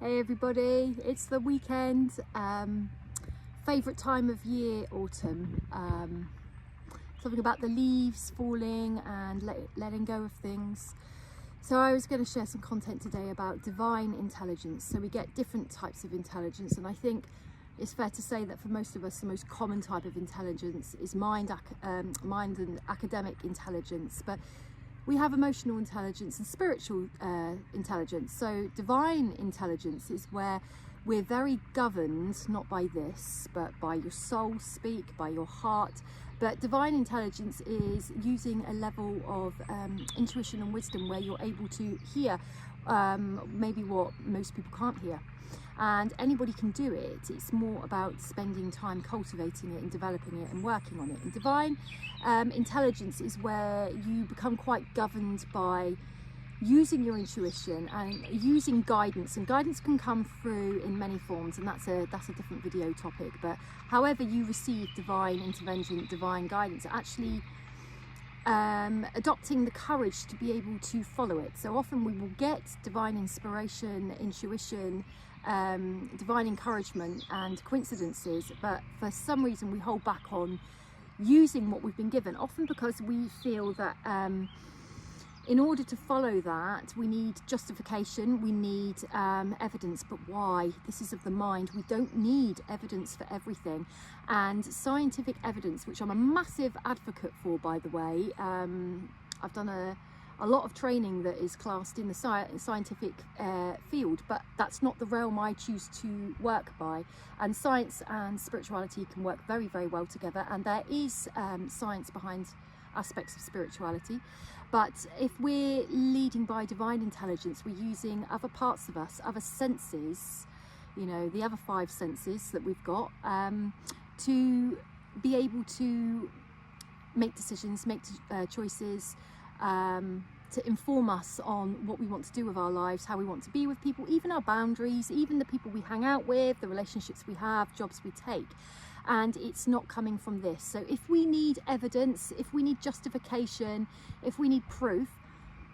Hey everybody, it's the weekend. Favourite time of year, autumn. Something about the leaves falling and letting go of things. So I was going to share some content today about divine intelligence. So we get different types of intelligence, and I think it's fair to say that for most of us the most common type of intelligence is mind and academic intelligence, but we have emotional intelligence and spiritual intelligence. So divine intelligence is where we're very governed, not by this, but by your soul speak, by your heart. But divine intelligence is using a level of intuition and wisdom where you're able to hear maybe what most people can't hear. And anybody can do it. It's more about spending time cultivating it and developing it and working on it. And divine intelligence is where you become quite governed by using your intuition and using guidance. And guidance can come through in many forms, and that's a different video topic. But however you receive divine intervention, divine guidance, actually adopting the courage to be able to follow it. So often we will get divine inspiration, intuition, divine encouragement and coincidences, but for some reason we hold back on using what we've been given, often because we feel that in order to follow that we need justification, we need evidence. But why? This is of the mind. We don't need evidence for everything, and scientific evidence, which I'm a massive advocate for, by the way. I've done a lot of training that is classed in the scientific field, but that's not the realm I choose to work by. And science and spirituality can work very, very well together, and there is science behind aspects of spirituality. But if we're leading by divine intelligence, we're using other parts of us, other senses, you know, the other 5 senses that we've got, to be able to make decisions, make choices, to inform us on what we want to do with our lives, how we want to be with people, even our boundaries, even the people we hang out with, the relationships we have, jobs we take. And it's not coming from this. So if we need evidence, if we need justification, if we need proof,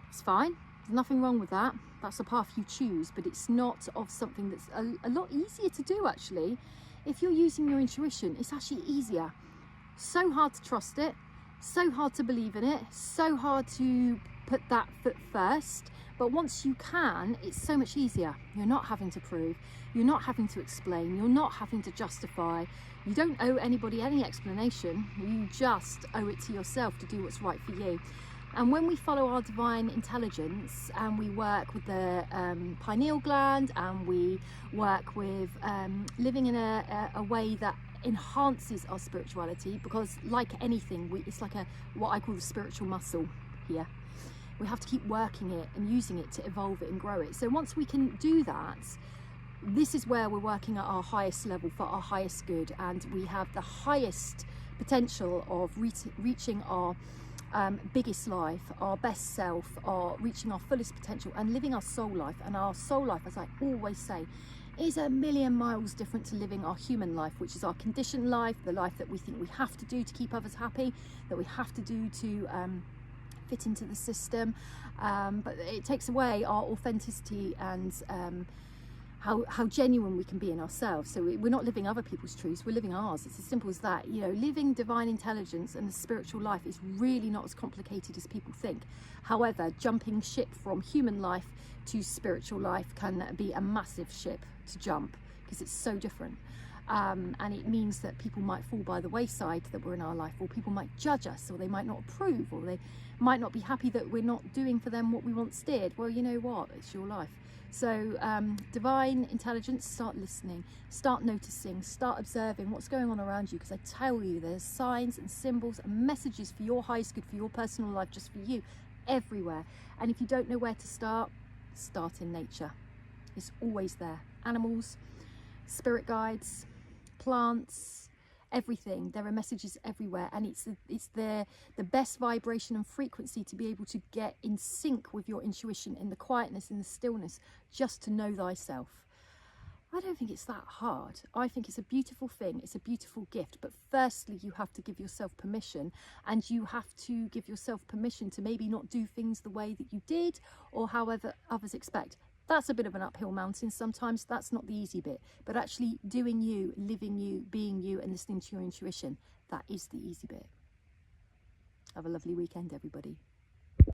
it's fine. There's nothing wrong with that. That's the path you choose, but it's not of something that's a lot easier to do, actually. If you're using your intuition, it's actually easier. So hard to trust it, so hard to believe in it, so hard to put that foot first. But once you can, it's so much easier. You're not having to prove, you're not having to explain, you're not having to justify. You don't owe anybody any explanation. You just owe it to yourself to do what's right for you. And when we follow our divine intelligence and we work with the pineal gland, and we work with living in a way that enhances our spirituality, because like anything, it's like what I call the spiritual muscle here. We have to keep working it and using it to evolve it and grow it. So once we can do that, this is where we're working at our highest level for our highest good, and we have the highest potential of reaching our biggest life, our best self, reaching our fullest potential and living our soul life. And our soul life, as I always say, is a million miles different to living our human life, which is our conditioned life, the life that we think we have to do to keep others happy, that we have to do to fit into the system, but it takes away our authenticity and how genuine we can be in ourselves. So we're not living other people's truths, we're living ours. It's as simple as that. You know, living divine intelligence and the spiritual life is really not as complicated as people think. However, jumping ship from human life to spiritual life can be a massive ship to jump, because it's so different. And it means that people might fall by the wayside that we're in our life, or people might judge us, or they might not approve, or they might not be happy that we're not doing for them what we once did. Well, you know what, it's your life. So divine intelligence, start listening, start noticing, start observing what's going on around you, because I tell you, there's signs and symbols and messages for your highest good, for your personal life, just for you, everywhere. And if you don't know where to start in nature. It's always there. Animals, spirit guides, plants, everything. There are messages everywhere, and it's the best vibration and frequency to be able to get in sync with your intuition, in the quietness, in the stillness, just to know thyself. I don't think it's that hard. I think it's a beautiful thing, it's a beautiful gift, but firstly you have to give yourself permission, and you have to give yourself permission to maybe not do things the way that you did or however others expect. That's a bit of an uphill mountain sometimes. That's not the easy bit, but actually doing you, living you, being you, and listening to your intuition, that is the easy bit. Have a lovely weekend, everybody.